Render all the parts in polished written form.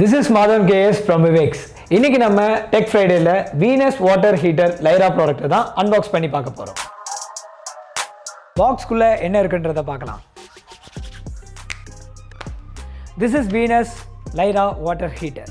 This is Madhavan KS from Viveks. இன்னைக்கு நம்ம Tech Fridayல Venus Water Heater Lyra product தான் unbox பண்ணி பார்க்க போறோம். பாக்ஸ் குள்ள என்ன இருக்குன்றத பார்க்கலாம். This is Venus Lyra Water Heater.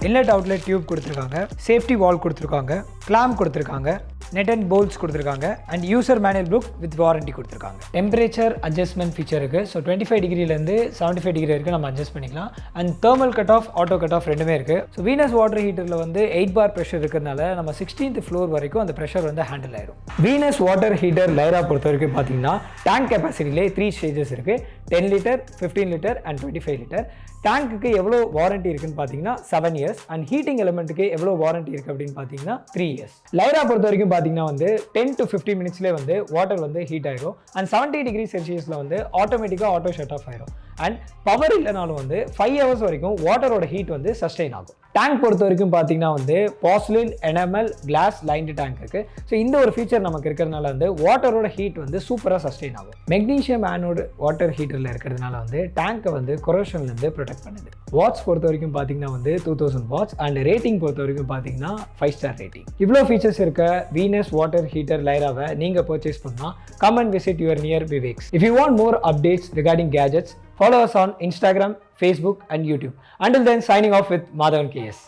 Inlet outlet tube கொடுத்திருக்காங்க, safety wall கொடுத்திருக்காங்க, clamp கொடுத்திருக்காங்க, net and bolts கொடுத்திருக்காங்க and user manual book with warranty கொடுத்திருக்காங்க. Temperature adjustment feature இருக்கு. So 25 degree ல இருந்து 75 degree வரைக்கும் நம்ம adjust பண்ணிக்கலாம் and thermal cut off, auto cut off ரெண்டுமே இருக்கு. So Venus water heaterல வந்து 8 bar pressure இருக்கறனால நம்ம 16th floor வரைக்கும் அந்த pressure வந்து handle ஆயிடும். Venus water heater Lyra பொறுத்தவரைக்கும் பாத்தீங்கன்னா tank capacityல 3 stages இருக்கு. 10 liter, 15 liter and 25 liter. டேங்க்குக்கு எவ்வளோ வாரண்டி இருக்குன்னு பார்த்தீங்கன்னா 7 years அண்ட் ஹீட்டிங் எலிமெண்ட்டுக்கு எவ்வளோ வாரண்டி இருக்குது அப்படின்னு பார்த்தீங்கன்னா 3 years. லைரா பொறுத்த வரைக்கும் பார்த்தீங்கன்னா வந்து 10 to 15 மினிட்ஸ்லேயே வந்து வாட்டர் வந்து ஹீட் ஆயிடும் அண்ட் 70 டிகிரி செல்சியஸில் வந்து ஆட்டோமேட்டிக்காக ஆட்டோ ஷட் ஆஃப் ஆயிடும் அண்ட் பவர் இல்லைனாலும் வந்து 5 hours வரைக்கும் வாட்டரோட ஹீட் வந்து சஸ்டெயின் ஆகும். டேங்க் பொறுத்த வரைக்கும் பார்த்தீங்கன்னா வந்து porcelain, enamel, glass lined tank இருக்கு. ஸோ இந்த ஒரு ஃபீச்சர் நமக்கு இருக்கிறதுனால வந்து வாட்டரோட ஹீட் வந்து சூப்பராக சஸ்டெயின் ஆகும். மெக்னீஷியம் ஆனோடு வாட்டர் ஹீட்டரில் இருக்கிறதுனால வந்து டேங்கை வந்து கொரோஷன்லேருந்து ப்ரொடெக்ட் பண்ணுது. வாட்ஸ் பொறுத்த வரைக்கும் பார்த்தீங்கன்னா வந்து 2000 வாட்ஸ் அண்ட் ரேட்டிங் பொறுத்த வரைக்கும் பார்த்தீங்கன்னா 5 star ரேட்டிங். இவ்வளோ ஃபீச்சர்ஸ் இருக்க Venus வாட்டர் ஹீட்டர் லைராவை நீங்கள் பர்ச்சேஸ் பண்ணால் come and visit your near Viveks. If you want more updates regarding gadgets, follow us on Instagram, Facebook and YouTube. Until then, signing off with Madhavan KS.